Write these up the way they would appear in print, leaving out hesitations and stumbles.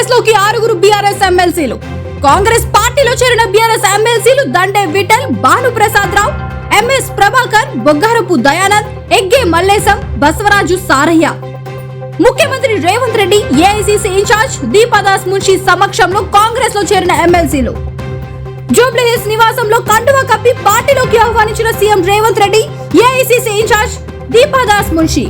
కాంగ్రెస్ లోకి 6 బీఆర్ఎస్ ఎమ్మెల్సీలు. కాంగ్రెస్ పార్టీలో చేరిన బీఆర్ఎస్ ఎమ్మెల్సీలు దండే విఠల్, భానుప్రసాద్ రావు, ఎంఎస్ ప్రభాకర్, బొగ్గారపు దయానంద్, ఎగ్గే మల్లేశం, బసవరాజు సారయ్య. ముఖ్యమంత్రి రేవంత్ రెడ్డి, ఏఐసీసీ ఇన్ఛార్జ్ దీపాదాస్ మున్షి సమక్షంలో కాంగ్రెస్ లో చేరిన ఎమ్మెల్సీలు. జూబ్లీహిల్స్ నివాసంలో కండువా కప్పి పార్టీలోకి ఆహ్వానించిన CM Revanth Reddy, AICC incharge Deepa Das Munshi.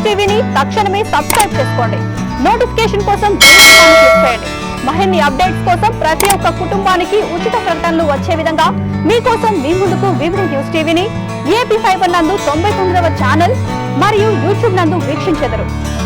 టీవీని తక్షణమే సబ్స్క్రైబ్ చేసుకోండి. నోటిఫికేషన్ కోసం క్లిక్ చేయండి. మరిన్ని అప్డేట్స్ కోసం ప్రతి ఒక్క కుటుంబానికి ఉచిత ప్రకటనలు వచ్చే విధంగా మీకోసం మీ ముందుకు వివిడి న్యూస్ టీవీని ఏపీ ఫైబర్ నందు 99వ ఛానల్ మరియు యూట్యూబ్ నందు వీక్షించెదరు.